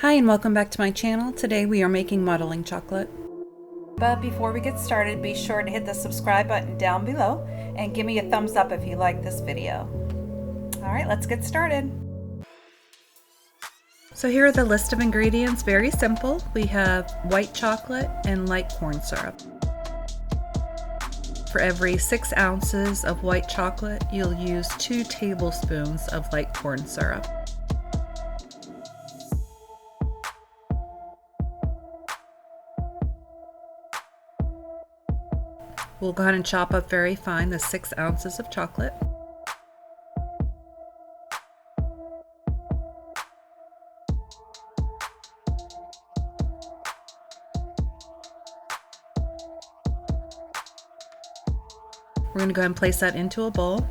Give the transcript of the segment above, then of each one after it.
Hi and welcome back to my channel. Today we are making modeling chocolate. But before we get started, be sure to hit the subscribe button down below and give me a thumbs up if you like this video. All right, let's get started. So here are the list of ingredients, very simple. We have white chocolate and light corn syrup. For every 6 ounces of white chocolate, you'll use 2 tablespoons of light corn syrup. We'll go ahead and chop up very fine the 6 ounces of chocolate. We're going to go ahead and place that into a bowl.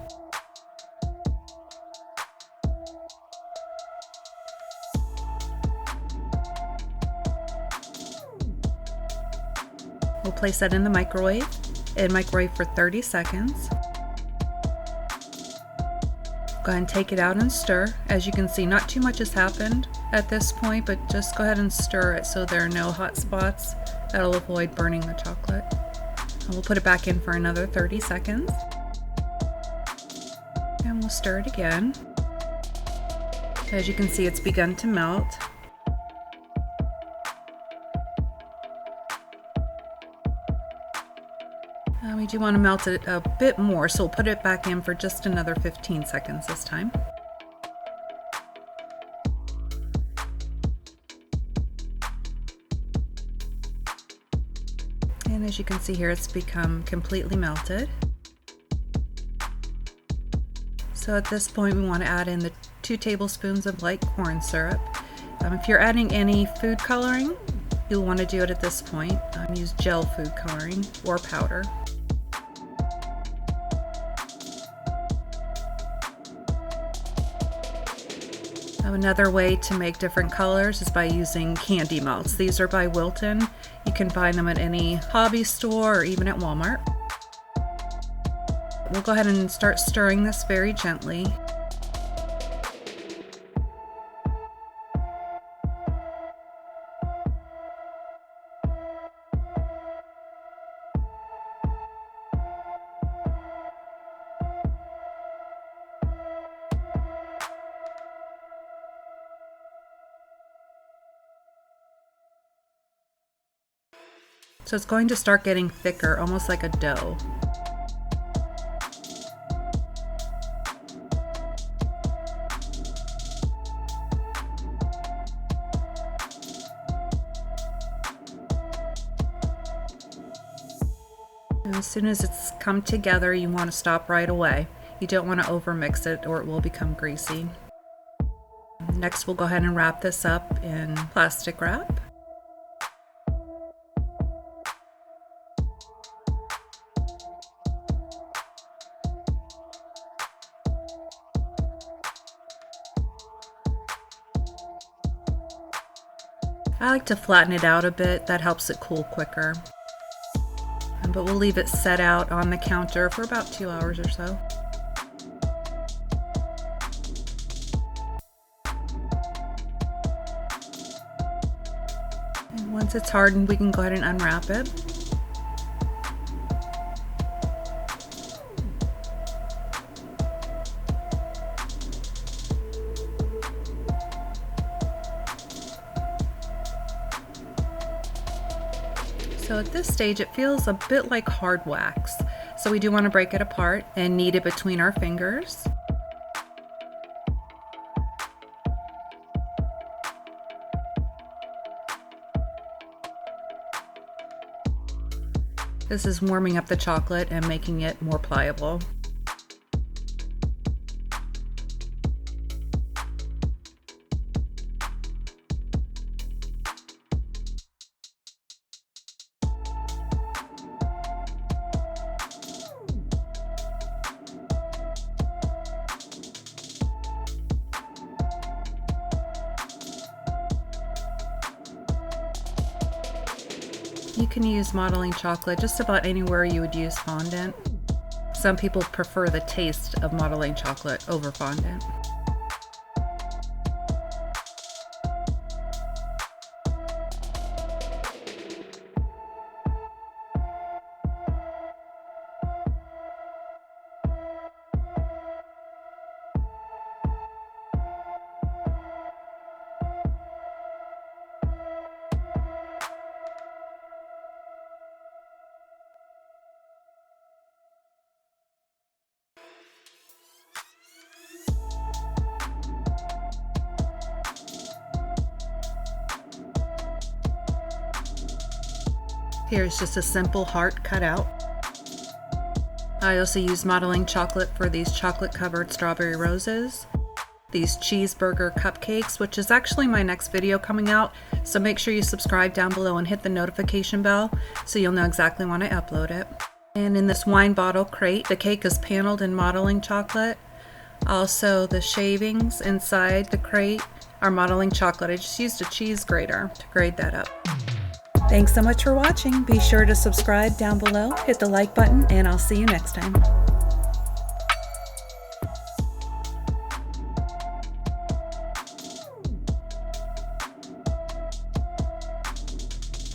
We'll place that in the microwave and microwave for 30 seconds. Go ahead and take it out and stir. As you can see, not too much has happened at this point, but just go ahead and stir it so there are no hot spots. That'll avoid burning the chocolate. And we'll put it back in for another 30 seconds. And we'll stir it again. As you can see, it's begun to melt. We do want to melt it a bit more, so we'll put it back in for just another 15 seconds this time. And as you can see here, it's become completely melted. So at this point, we want to add in the 2 tablespoons of light corn syrup. If you're adding any food coloring, you'll want to do it at this point. Use gel food coloring or powder. Another way to make different colors is by using candy melts. These are by Wilton. You can find them at any hobby store or even at Walmart. We'll go ahead and start stirring this very gently. So it's going to start getting thicker, almost like a dough. And as soon as it's come together, you want to stop right away. You don't want to overmix it or it will become greasy. Next, we'll go ahead and wrap this up in plastic wrap. I like to flatten it out a bit, that helps it cool quicker. But we'll leave it set out on the counter for about 2 hours or so. And once it's hardened, we can go ahead and unwrap it. So at this stage, it feels a bit like hard wax. So we do want to break it apart and knead it between our fingers. This is warming up the chocolate and making it more pliable. You can use modeling chocolate just about anywhere you would use fondant. Some people prefer the taste of modeling chocolate over fondant. Here's just a simple heart cut out. I also use modeling chocolate for these chocolate covered strawberry roses. These cheeseburger cupcakes, which is actually my next video coming out, so make sure you subscribe down below and hit the notification bell so you'll know exactly when I upload it. And in this wine bottle crate, the cake is paneled in modeling chocolate. Also, the shavings inside the crate are modeling chocolate. I just used a cheese grater to grate that up. Thanks so much for watching. Be sure to subscribe down below, hit the like button, and I'll see you next time.